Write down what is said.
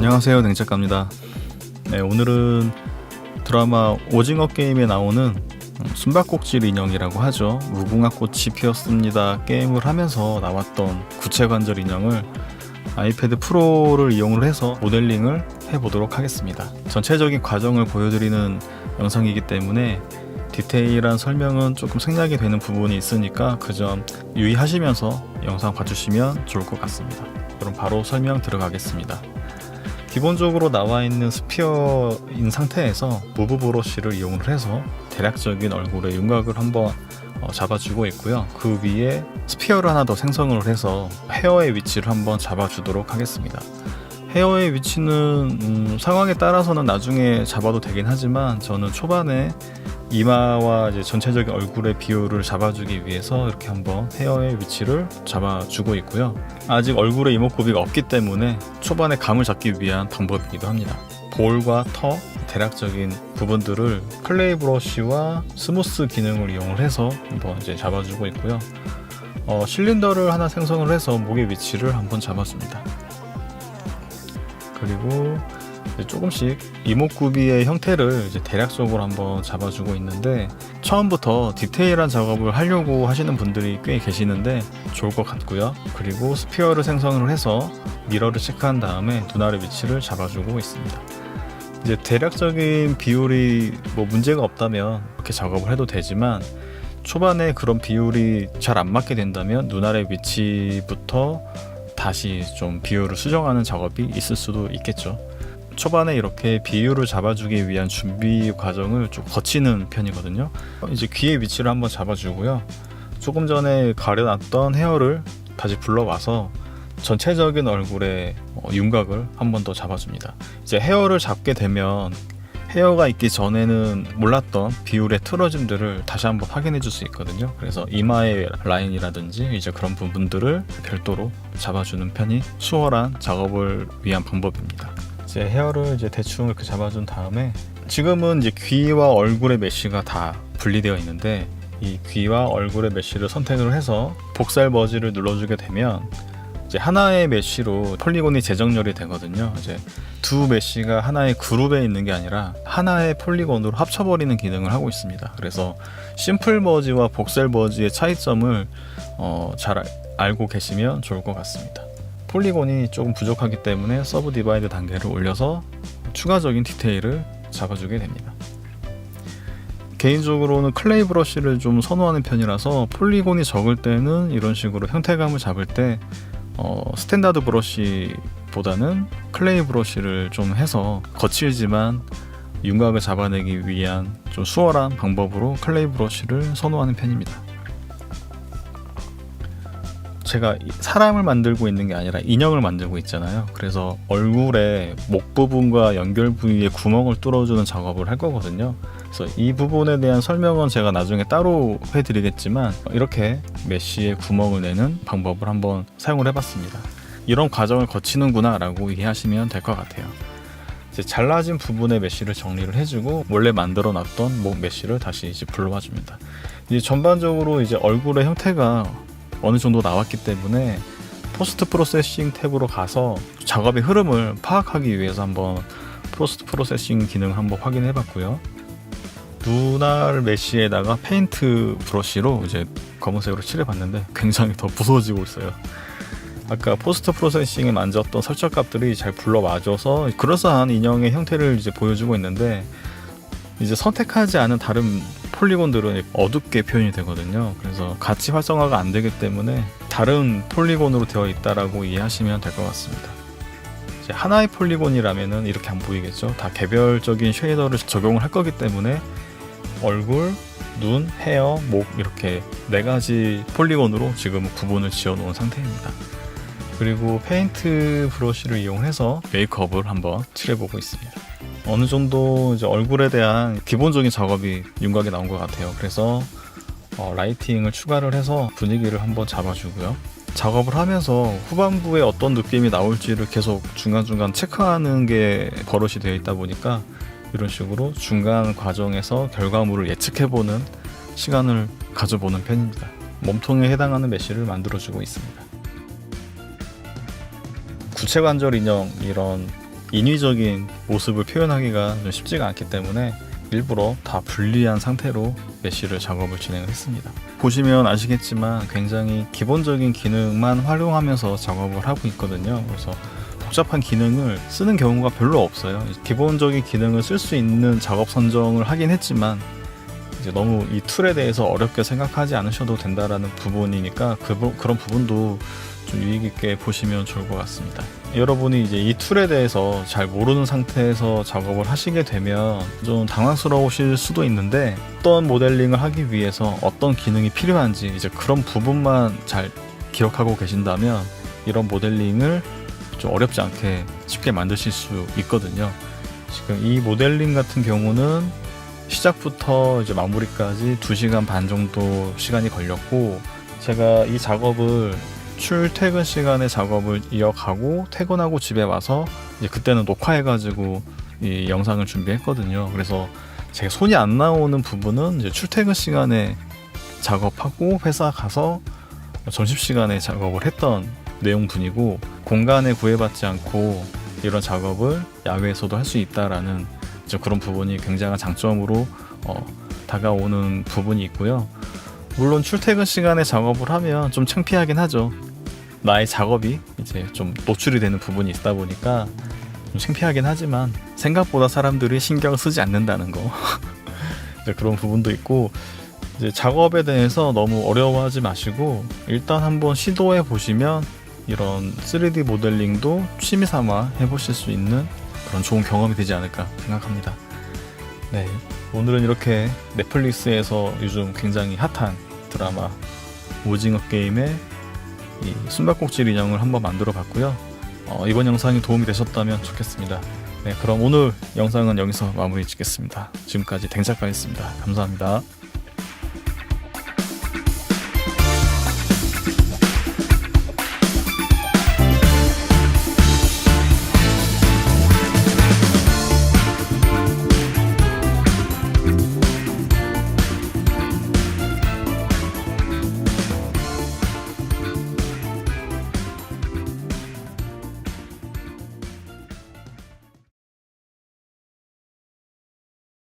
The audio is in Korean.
안녕하세요, 냉작가입니다. 네, 오늘은 드라마 오징어 게임에 나오는 숨바꼭질 인형이라고 하죠. 무궁화 꽃이 피었습니다 게임을 하면서 나왔던 구체관절 인형을 아이패드 프로를 이용을 해서 모델링을 해보도록 하겠습니다. 전체적인 과정을 보여드리는 영상이기 때문에 디테일한 설명은 조금 생략이 되는 부분이 있으니까 그 점 유의하시면서 영상 봐주시면 좋을 것 같습니다. 그럼 바로 설명 들어가겠습니다. 기본적으로 나와 있는 스피어인 상태에서 무브 브러쉬를 이용을 해서 대략적인 얼굴의 윤곽을 한번 잡아주고 있고요. 그 위에 스피어를 하나 더 생성을 해서 헤어의 위치를 한번 잡아주도록 하겠습니다. 헤어의 위치는 상황에 따라서는 나중에 잡아도 되긴 하지만 저는 초반에 이마와 이제 전체적인 얼굴의 비율을 잡아주기 위해서 이렇게 한번 헤어의 위치를 잡아주고 있고요. 아직 얼굴에 이목구비가 없기 때문에 초반에 감을 잡기 위한 방법이기도 합니다. 볼과 터, 대략적인 부분들을 클레이 브러쉬와 스무스 기능을 이용을 해서 한번 이제 잡아주고 있고요. 실린더를 하나 생성을 해서 목의 위치를 한번 잡아줍니다. 그리고 조금씩 이목구비의 형태를 이제 대략적으로 한번 잡아주고 있는데, 처음부터 디테일한 작업을 하려고 하시는 분들이 꽤 계시는데 좋을 것 같고요. 그리고 스피어를 생성을 해서 미러를 체크한 다음에 눈알의 위치를 잡아주고 있습니다. 이제 대략적인 비율이 문제가 없다면 이렇게 작업을 해도 되지만, 초반에 그런 비율이 잘 안 맞게 된다면 눈알의 위치부터 다시 좀 비율을 수정하는 작업이 있을 수도 있겠죠. 초반에 이렇게 비율을 잡아주기 위한 준비 과정을 좀 거치는 편이거든요. 이제 귀의 위치를 한번 잡아주고요. 조금 전에 가려놨던 헤어를 다시 불러와서 전체적인 얼굴의 윤곽을 한번 더 잡아줍니다. 이제 헤어를 잡게 되면 헤어가 있기 전에는 몰랐던 비율의 틀어짐들을 다시 한번 확인해 줄 수 있거든요. 그래서 이마의 라인이라든지 이제 그런 부분들을 별도로 잡아주는 편이 수월한 작업을 위한 방법입니다. 이제 헤어를 이제 대충 이렇게 잡아준 다음에, 지금은 이제 귀와 얼굴의 메쉬가 다 분리되어 있는데, 이 귀와 얼굴의 메쉬를 선택을 해서 복살 버지를 눌러주게 되면 이제 하나의 메쉬로 폴리곤이 재정렬이 되거든요. 이제 두 메쉬가 하나의 그룹에 있는 게 아니라 하나의 폴리곤으로 합쳐버리는 기능을 하고 있습니다. 그래서 심플 버지와 복살 버지의 차이점을 잘 알고 계시면 좋을 것 같습니다. 폴리곤이 조금 부족하기 때문에 서브 디바이드 단계를 올려서 추가적인 디테일을 잡아주게 됩니다. 개인적으로는 클레이 브러쉬를 좀 선호하는 편이라서 폴리곤이 적을 때는 이런 식으로 형태감을 잡을 때 스탠다드 브러쉬보다는 클레이 브러쉬를 좀 해서 거칠지만 윤곽을 잡아내기 위한 좀 수월한 방법으로 클레이 브러쉬를 선호하는 편입니다. 제가 사람을 만들고 있는 게 아니라 인형을 만들고 있잖아요. 그래서 얼굴의 목 부분과 연결 부위에 구멍을 뚫어주는 작업을 할 거거든요. 그래서 이 부분에 대한 설명은 제가 나중에 따로 해드리겠지만, 이렇게 메쉬에 구멍을 내는 방법을 한번 사용을 해봤습니다. 이런 과정을 거치는구나 라고 이해하시면 될 것 같아요. 이제 잘라진 부분의 메쉬를 정리를 해주고 원래 만들어 놨던 목 메쉬를 다시 이제 불러와 줍니다. 이제 전반적으로 이제 얼굴의 형태가 어느 정도 나왔기 때문에 포스트 프로세싱 탭으로 가서 작업의 흐름을 파악하기 위해서 한번 포스트 프로세싱 기능을 한번 확인해 봤고요. 눈알 메쉬에다가 페인트 브러쉬로 이제 검은색으로 칠해 봤는데 굉장히 더 부서지고 있어요. 아까 포스트 프로세싱에 만졌던 설정값들이 잘 불러와줘서 그럴싸한 인형의 형태를 이제 보여주고 있는데, 이제 선택하지 않은 다른 폴리곤들은 어둡게 표현이 되거든요. 그래서 같이 활성화가 안 되기 때문에 다른 폴리곤으로 되어 있다라고 이해하시면 될 것 같습니다. 이제 하나의 폴리곤이라면은 이렇게 안 보이겠죠. 다 개별적인 쉐이더를 적용을 할 거기 때문에 얼굴, 눈, 헤어, 목 이렇게 4가지 폴리곤으로 지금 구분을 지어 놓은 상태입니다. 그리고 페인트 브러쉬를 이용해서 메이크업을 한번 칠해보고 있습니다. 어느 정도 이제 얼굴에 대한 기본적인 작업이 윤곽이 나온 것 같아요. 그래서 라이팅을 추가를 해서 분위기를 한번 잡아주고요. 작업을 하면서 후반부에 어떤 느낌이 나올지를 계속 중간중간 체크하는 게 버릇이 되어 있다 보니까 이런 식으로 중간 과정에서 결과물을 예측해보는 시간을 가져보는 편입니다. 몸통에 해당하는 메쉬를 만들어주고 있습니다. 구체관절 인형, 이런 인위적인 모습을 표현하기가 좀 쉽지가 않기 때문에 일부러 다 분리한 상태로 메쉬를 작업을 진행을 했습니다. 보시면 아시겠지만 굉장히 기본적인 기능만 활용하면서 작업을 하고 있거든요. 그래서 복잡한 기능을 쓰는 경우가 별로 없어요. 기본적인 기능을 쓸 수 있는 작업 선정을 하긴 했지만 이제 너무 이 툴에 대해서 어렵게 생각하지 않으셔도 된다라는 부분이니까 그런 부분도 좀 유익 있게 보시면 좋을 것 같습니다. 여러분이 이제 이 툴에 대해서 잘 모르는 상태에서 작업을 하시게 되면 좀 당황스러우실 수도 있는데 어떤 모델링을 하기 위해서 어떤 기능이 필요한지 이제 그런 부분만 잘 기억하고 계신다면 이런 모델링을 좀 어렵지 않게 쉽게 만드실 수 있거든요. 지금 이 모델링 같은 경우는 시작부터 이제 마무리까지 2시간 반 정도 시간이 걸렸고, 제가 이 작업을 출퇴근 시간에 작업을 이어가고 퇴근하고 집에 와서 이제 그때는 녹화해가지고 이 영상을 준비했거든요. 그래서 제가 손이 안 나오는 부분은 이제 출퇴근 시간에 작업하고 회사 가서 점심시간에 작업을 했던 내용분이고, 공간에 구애받지 않고 이런 작업을 야외에서도 할 수 있다라는 그런 부분이 굉장한 장점으로 다가오는 부분이 있고요. 물론 출퇴근 시간에 작업을 하면 좀 창피하긴 하죠. 나의 작업이 이제 좀 노출이 되는 부분이 있다 보니까 좀 창피하긴 하지만 생각보다 사람들이 신경 쓰지 않는다는 거 그런 부분도 있고, 이제 작업에 대해서 너무 어려워하지 마시고 일단 한번 시도해 보시면 이런 3D 모델링도 취미 삼아 해보실 수 있는 그런 좋은 경험이 되지 않을까 생각합니다. 네, 오늘은 이렇게 넷플릭스에서 요즘 굉장히 핫한 드라마 오징어 게임의 이 숨바꼭질 인형을 한번 만들어 봤고요. 이번 영상이 도움이 되셨다면 좋겠습니다. 네, 그럼 오늘 영상은 여기서 마무리 짓겠습니다. 지금까지 댕작가였습니다. 감사합니다.